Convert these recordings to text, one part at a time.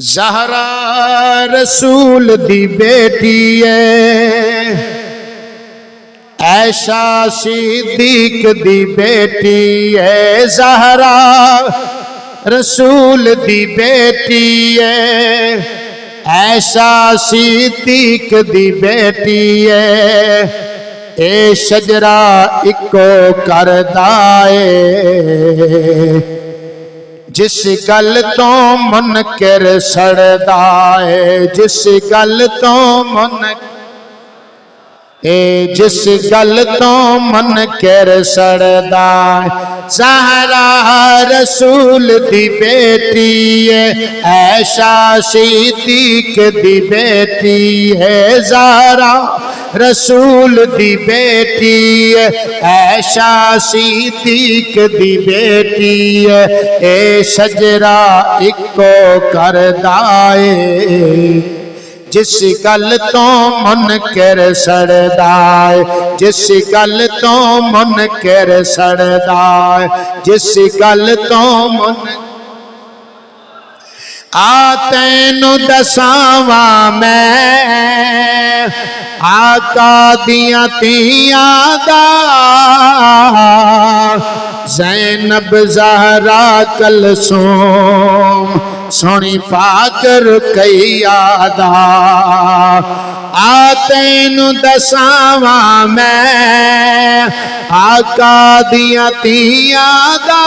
زہرا رسول دی بیٹی ہے، عائشہ صدیق دی بیٹی ہے، زہرا رسول دی بیٹی ہے، عائشہ صدیق دی بیٹی ہے، اے شجرہ اکو کردائے، جس گل تو منکر سڑدا ہے، جس گل تو جس گل تو منکر سڑدا ہے، زہرا رسول دی بیٹی ہے، عائشہ صدیق دی بیٹی ہے، زہرا رسول دی بیٹی ہے، عائشہ صدیق دی بیٹی ہے، اے شجرہ اکو کردائے، جس گل تو منکر سڑدا ہے، جس گل تو منکر سڑدا ہے، جس گل تو منکر تینوں دساواں میں آقا دیاں تیاں دا، زینب زہرا کلثوم سونی پاک رقیہ دا، تینوں دساواں میں آقا دیاں تیاں دا،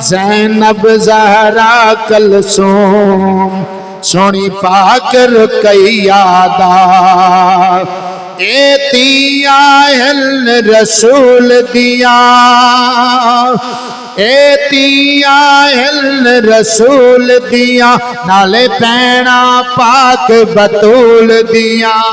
زینب زہرا کلثوم سونی پاک رقیہ دا، اے تیاں ہن رسول دیاں، اے تیاں ہن رسول دیاں، نالے پینا پاک بطول دیاں،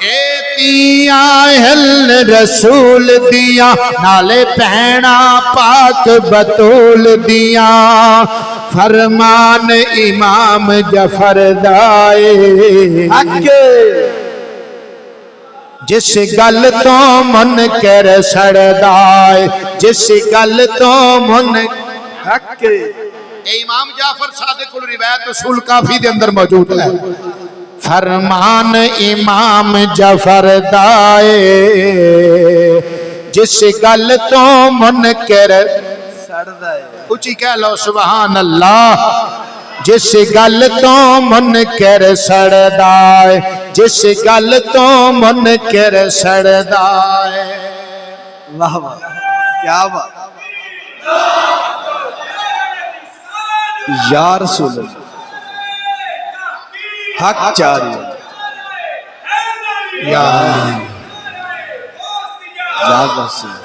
اے تیاں ہن رسول دیاں، نالے پینا پاک بطول دیاں، فرمان امام جعفر دائے، جس گل تو منکر سڑدا ہے، جس گل تو منکر، امام جعفر صادق الروایت اصول کافی دے اندر موجود ہے، فرمان امام جعفر دائے، جس گل تو منکر سڑدا ہے، اچھی کہہ لو سبحان اللہ، جس گل تو منکر سڑدا ہے، جس گل تو منکر سڑدا ہے، واہ واہ کیا بات، یا رسول اللہ حق چاری، یا علی یا رسول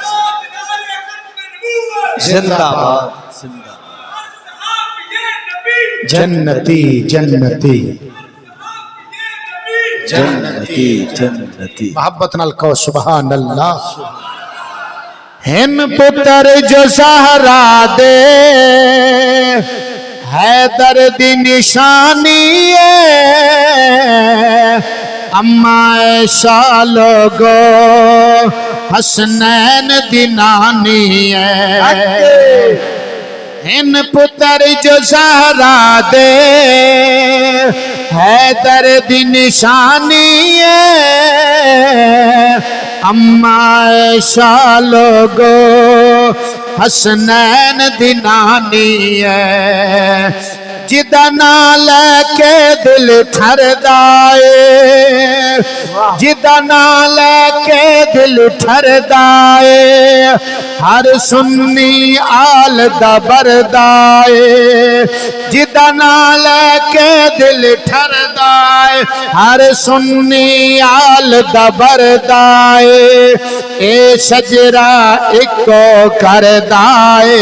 زندہ باد، جنتی جنتی جنتی جنتی، محبت نال کہو سبحان اللہ، ہن پتر جو زہرا دے حیدر دی نشانی ہے، اما عائشہ لوگو حسنین دی نانی ہے، ہن پتر جو زہرا دے حیدر دی نشانی ہے، اما عائشہ لوگو حسنین دی نانی ہے، جدا نال کے دل ٹھردائے، جدا نال کے دل ٹھردائے، ہر سنی آل دا بردائے، جدا نال کے دل ٹھردائے، ہر سنی آل دا بردائے، اے شجرہ اکو کردائے،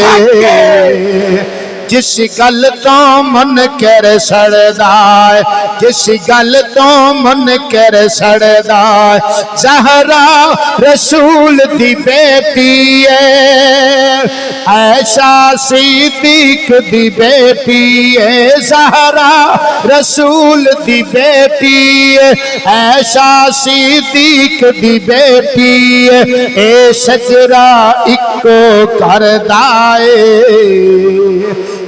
جس گل تو منکر سڑدا ہے، جس گل تو منکر سڑدا ہے، زہرا رسول دی بیٹی ہے، عائشہ صدیق دی بیٹی ہے، زہرا رسول دی بیٹی ہے، عائشہ صدیق دی بیٹی ہے، اے شجرہ اکو کردائے،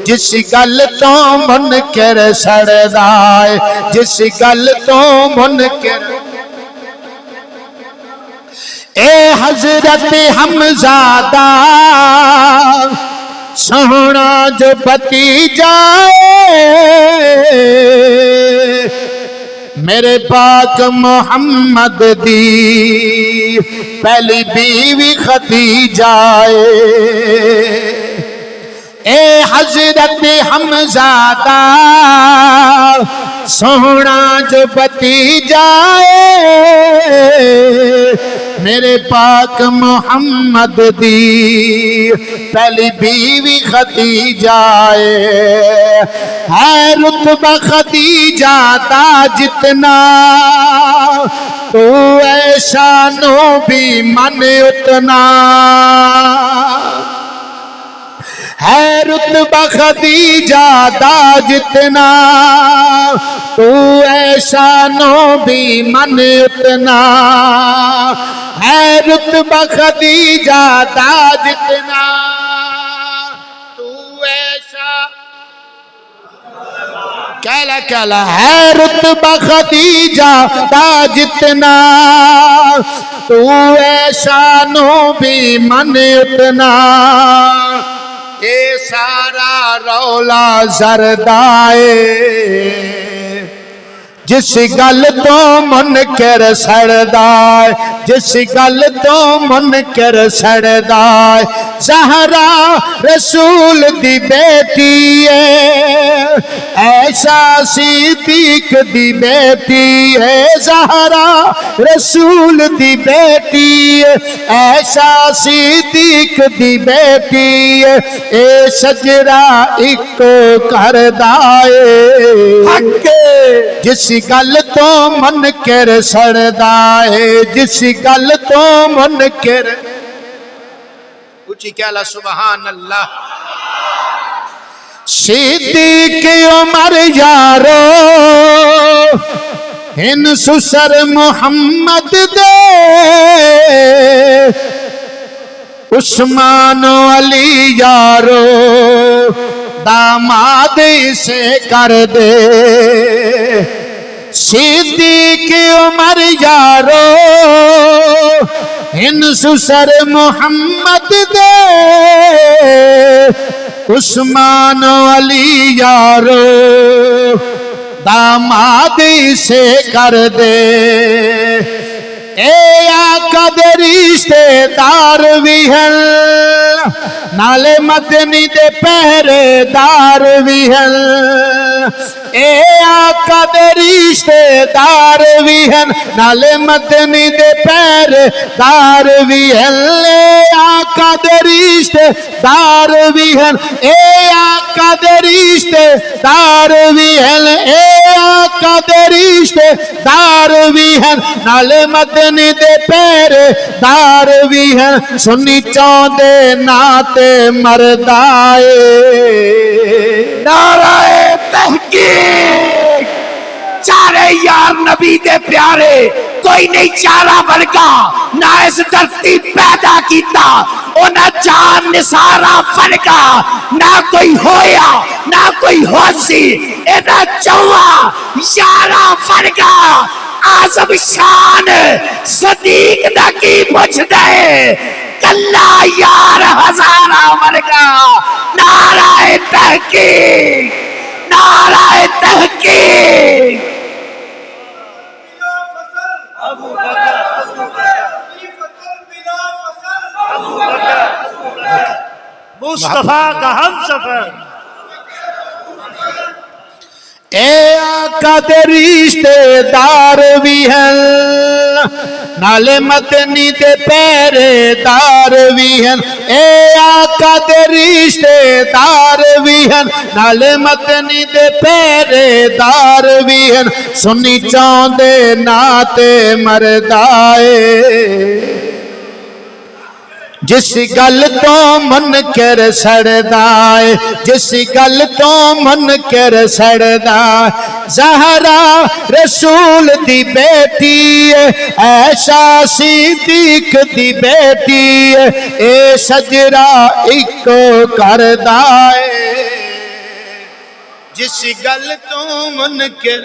جس گل تو منکر سڑدا ہے جس گل تو منکر اے حضرت حمزادہ سونا جو بھتیجا میرے پاک محمد دی پہلی بیوی خدیجہ اے حضرت حمزادہ سونا جو بھتیجا میرے پاک محمد دی پہلی بیوی خدیجہ ہے رتبہ خدیجہ دا جتنا تو ایسا نو بھی من اتنا ہے رتبہ خدیجہ دا جتنا تو ایسا نو بھی من اتنا ہے رتبہ خدیجہ دا جتنا تو ایسا کہلا ہے رتبہ خدیجہ دا جتنا تو ایسا نو بھی من اتنا اے سارا رولا زردائے جس گل تو منکر سڑدا جس گل تو منکر سڑدا زہرا رسول دی بیٹی ہے ایسا صدیق دی بیٹی ہے زہرا رسول دی بیٹی ہے ایسا صدیق دی بیٹی ہے اے شجرا اکو کردا حق جس گل تو منکر سڑدا ہے جس گل تو منکر اچھی کہلا سبحان اللہ صدیق عمر یارو ہن سسر محمد دے عثمان و علی یارو داماد سے کر دے صدیق عمر یارو ہن سسر محمد دے عثمان و علی یارو داماد سے کر دے اے آقا دے رشتے دار بھی ہیں نالے مدنی دے پہرے دار بھی ہیں اے آقا دے رشتے دار بھی ہیں نالے مدنی دے پہرے دار بھی ہیں اے آقا دے رشتے دار بھی ہیں اے آقا دے رشتے دار بھی ہیں اے آقا دے رشتے دار بھی ہیں نالے مدنی دے پہرے دار بھی ہیں سنی چاندے ناتے مردائے نعرہ تحقیق چارے یار نبی دے پیارے کوئی نہیں چارہ ورگا نہ اس دھرتی پیدا کیتا او نہ جان نثارا فرقا نہ کوئی ہویا نہ کوئی ہوسی اے نہ چوا یارہ فرقا آزم شان صدیق دا کی پوچھ دے کلا یار ہزارہ ورگا نعرہ تحقیق نعرہ تحقیق مصطفیٰ کا ہم سفر اے آقا دے رشتے دار بھی ہیں نالے مدنی دے پہرے دار بھی ہیں اے آقا دے رشتے دار بھی ہیں نالے مدنی دے پہرے دار بھی ہیں سنی چاندے ناتے مردائے جس گل تو منکر سڑدا ہے جس گل تو منکر سڑدا زہرا رسول دی بیٹی ایسا صدیق دی بیٹی اے شجرا اکو کردا ہے جس گل تو منکر